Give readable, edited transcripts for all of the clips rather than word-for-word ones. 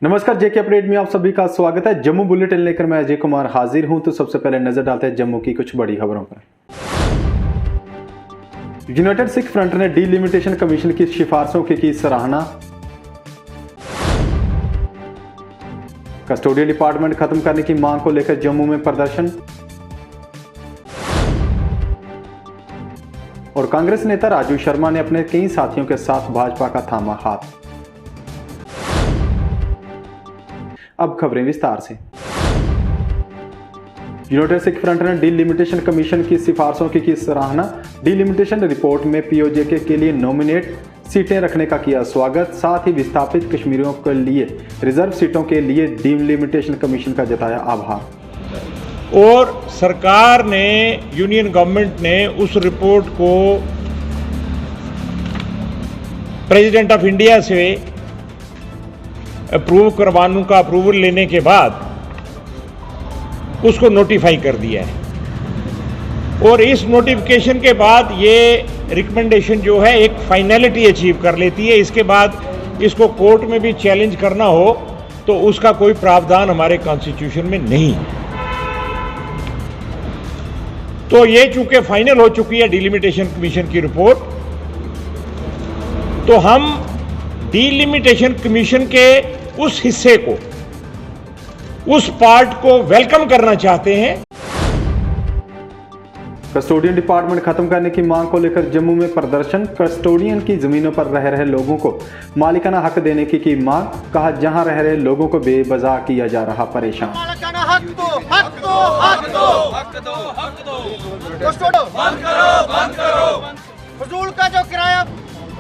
नमस्कार, जेके अपडेट में आप सभी का स्वागत है। जम्मू बुलेटिन लेकर मैं अजय कुमार हाजिर हूं। तो सबसे पहले नजर डालते हैं जम्मू की कुछ बड़ी खबरों पर। यूनाइटेड सिख फ्रंट ने डिलिमिटेशन कमीशन की सिफारिशों की सराहना। कस्टोडियल डिपार्टमेंट खत्म करने की मांग को लेकर जम्मू में प्रदर्शन। और कांग्रेस नेता राजू शर्मा ने अपने कई साथियों के साथ भाजपा का थामा हाथ। अब खबरें विस्तार से। यूनाइटेड सिख फ्रंट ने डिलिमिटेशन कमीशन की सिफारिशों की सराहना। डिलिमिटेशन रिपोर्ट में पीओजेके के लिए नॉमिनेट सीटें रखने का किया स्वागत। साथ ही विस्थापित कश्मीरियों के लिए रिजर्व सीटों के लिए डिलिमिटेशन कमीशन का जताया आभार। और सरकार ने, यूनियन गवर्नमेंट ने उस रिपोर्ट को प्रेसिडेंट ऑफ इंडिया से अप्रूव करवाने का अप्रूवल लेने के बाद उसको नोटिफाई कर दिया है। और इस नोटिफिकेशन के बाद ये रिकमेंडेशन जो है एक फाइनलिटी अचीव कर लेती है। इसके बाद इसको कोर्ट में भी चैलेंज करना हो तो उसका कोई प्रावधान हमारे कॉन्स्टिट्यूशन में नहीं है। तो ये चूंकि फाइनल हो चुकी है डिलिमिटेशन कमीशन की रिपोर्ट, तो हम डिलिमिटेशन कमीशन के उस हिस्से को, उस पार्ट को वेलकम करना चाहते हैं। कस्टोडियन डिपार्टमेंट खत्म करने की मांग को लेकर जम्मू में प्रदर्शन। कस्टोडियन की जमीनों पर रह रहे लोगों को मालिकाना हक देने की मांग। कहा, जहां रह रहे लोगों को बेवजह किया जा रहा परेशान। हक दो, हक दो, हक दो, हक दो, हक दो। बंद करो, बंद करो। फजूल का जो किराया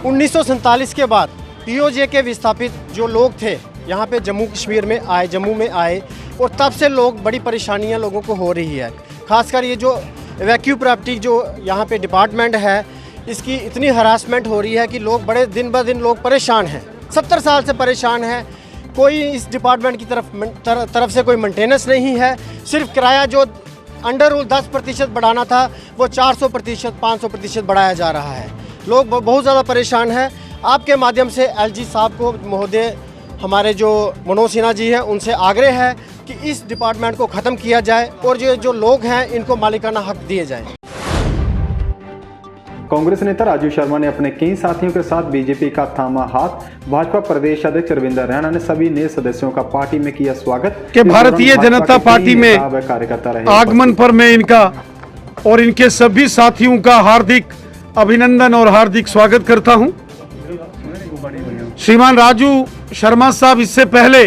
1947 के बाद पीओजे के विस्थापित जो लोग थे यहाँ पे जम्मू में आए और तब से लोग बड़ी परेशानियाँ लोगों को हो रही है। खासकर ये जो वैक्यू प्रॉपर्टी जो यहाँ पे डिपार्टमेंट है, इसकी इतनी हरासमेंट हो रही है कि लोग बड़े दिन ब दिन लोग परेशान हैं। 70 साल से परेशान हैं। कोई इस डिपार्टमेंट की तरफ से कोई मेंटेनेंस नहीं है। सिर्फ किराया जो अंडर रूल 10% बढ़ाना था वो 400%, 500% बढ़ाया जा रहा है। लोग बहुत ज़्यादा परेशान हैं। आपके माध्यम से एलजी साहब को, महोदय हमारे जो मनोज सिन्हा जी हैं, उनसे आग्रह है कि इस डिपार्टमेंट को ख़त्म किया जाए और जो लोग हैं इनको मालिकाना हक दिए जाए। कांग्रेस नेता राजू शर्मा ने अपने कई साथियों के साथ बीजेपी का थामा हाथ। भाजपा प्रदेश अध्यक्ष रविंदर रैना ने सभी नए सदस्यों का पार्टी में किया स्वागत। कि भारतीय जनता पार्टी में आगमन पर मैं इनका और इनके सभी साथियों का हार्दिक अभिनंदन और हार्दिक स्वागत करता हूं। श्रीमान राजू शर्मा साहब इससे पहले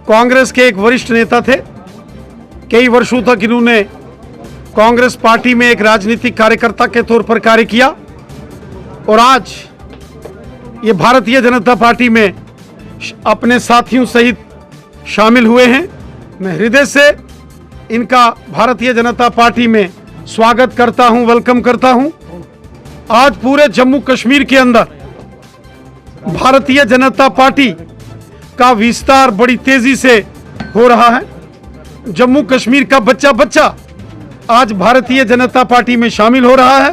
कांग्रेस के एक वरिष्ठ नेता थे। कई वर्षों तक इन्होंने कांग्रेस पार्टी में एक राजनीतिक कार्यकर्ता के तौर पर कार्य किया और आज ये भारतीय जनता पार्टी में अपने साथियों सहित शामिल हुए हैं। मैं हृदय से इनका भारतीय जनता पार्टी में स्वागत करता हूं, वेलकम करता हूं। आज पूरे जम्मू कश्मीर के अंदर भारतीय जनता पार्टी का विस्तार बड़ी तेजी से हो रहा है। जम्मू कश्मीर का बच्चा बच्चा आज भारतीय जनता पार्टी में शामिल हो रहा है।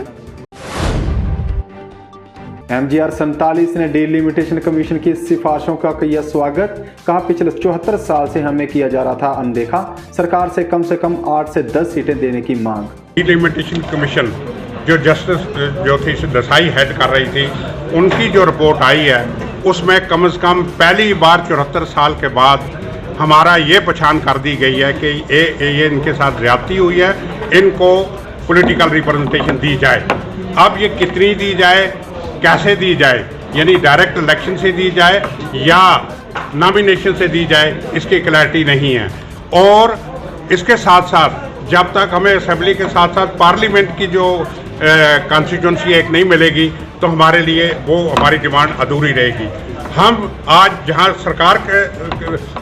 MGR 47 ने डिलिमिटेशन कमीशन की सिफारिशों का किया स्वागत। कहा, पिछले 74 साल से हमें किया जा रहा था अनदेखा। सरकार से कम 8 से 10 सीटें देने की मांग। डिलिमिटेशन कमीशन जो जस्टिस ज्योति देसाई हेड कर रही थी, उनकी जो रिपोर्ट आई है उसमें कम से कम पहली बार 74 साल के बाद हमारा ये पहचान कर दी गई है कि ये इनके साथ ज्यादती हुई है, इनको पॉलिटिकल रिप्रेजेंटेशन दी जाए। अब ये कितनी दी जाए, कैसे दी जाए, यानी डायरेक्ट इलेक्शन से दी जाए या नॉमिनेशन से दी जाए, इसकी क्लैरिटी नहीं है। और इसके साथ साथ जब तक हमें असेंबली के साथ साथ पार्लियामेंट की जो कॉन्स्टिट्यूंसी एक नहीं मिलेगी तो हमारे लिए वो हमारी डिमांड अधूरी रहेगी। हम आज जहां सरकार के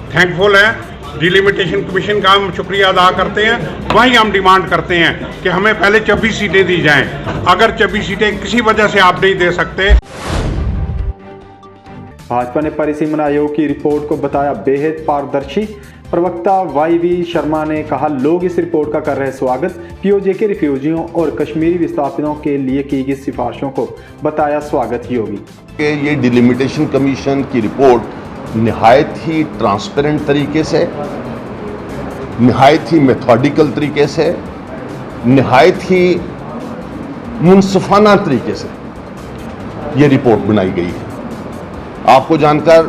थैंकफुल हैं, डिलिमिटेशन कमीशन का हम शुक्रिया अदा करते हैं, वहीं हम डिमांड करते हैं कि हमें पहले 24 सीटें दी जाएं। अगर 24 सीटें किसी वजह से आप नहीं दे सकते। भाजपा ने परिसीमन आयोग की रिपोर्ट को बताया बेहद पारदर्शी। प्रवक्ता वाईवी शर्मा ने कहा, लोग इस रिपोर्ट का कर रहे स्वागत। पीओजे के रिफ्यूजियों और कश्मीरी विस्थापितों के लिए की गई सिफारिशों को बताया स्वागत योगी। ये डिलिमिटेशन कमीशन की रिपोर्ट निहायत ही ट्रांसपेरेंट तरीके से, निहायत ही मेथोडिकल तरीके से, निहायत ही मुनसिफाना तरीके से ये रिपोर्ट बनाई गई है। आपको जानकर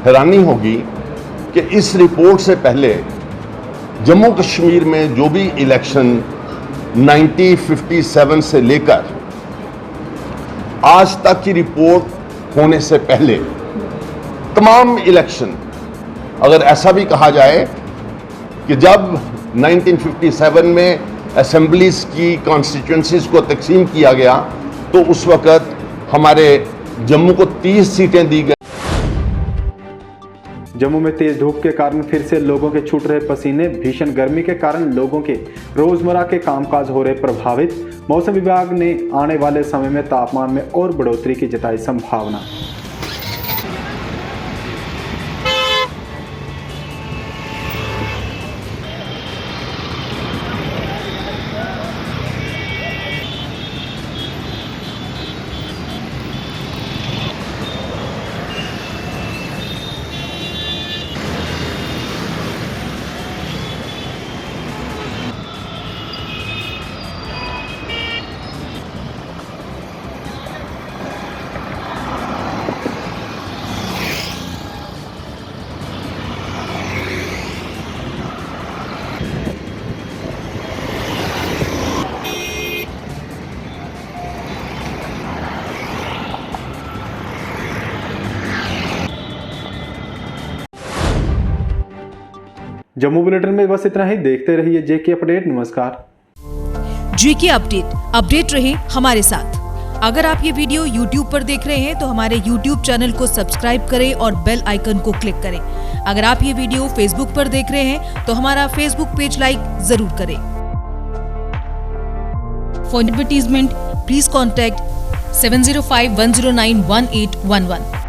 हैरानी होगी कि इस रिपोर्ट से पहले जम्मू कश्मीर में जो भी इलेक्शन 1957 से लेकर आज तक की रिपोर्ट होने से पहले तमाम इलेक्शन, अगर ऐसा भी कहा जाए कि जब 1957 में असेंबलीज की कॉन्स्टिट्यूंसीज को तकसीम किया गया तो उस वक्त हमारे जम्मू को 30 सीटें दी गई। जम्मू में तेज धूप के कारण फिर से लोगों के छूट रहे पसीने, भीषण गर्मी के कारण लोगों के रोजमर्रा के कामकाज हो रहे प्रभावित। मौसम विभाग ने आने वाले समय में तापमान में और बढ़ोतरी की जताई संभावना। जम्मू बुलेटिन में बस इतना ही। देखते रहिए जेके अपडेट। नमस्कार। जेके अपडेट रहे हमारे साथ। अगर आप ये वीडियो YouTube पर देख रहे हैं तो हमारे YouTube चैनल को सब्सक्राइब करें और बेल आइकन को क्लिक करें। अगर आप ये वीडियो Facebook पर देख रहे हैं तो हमारा Facebook पेज लाइक जरूर करें। For advertisement please contact 7051091811।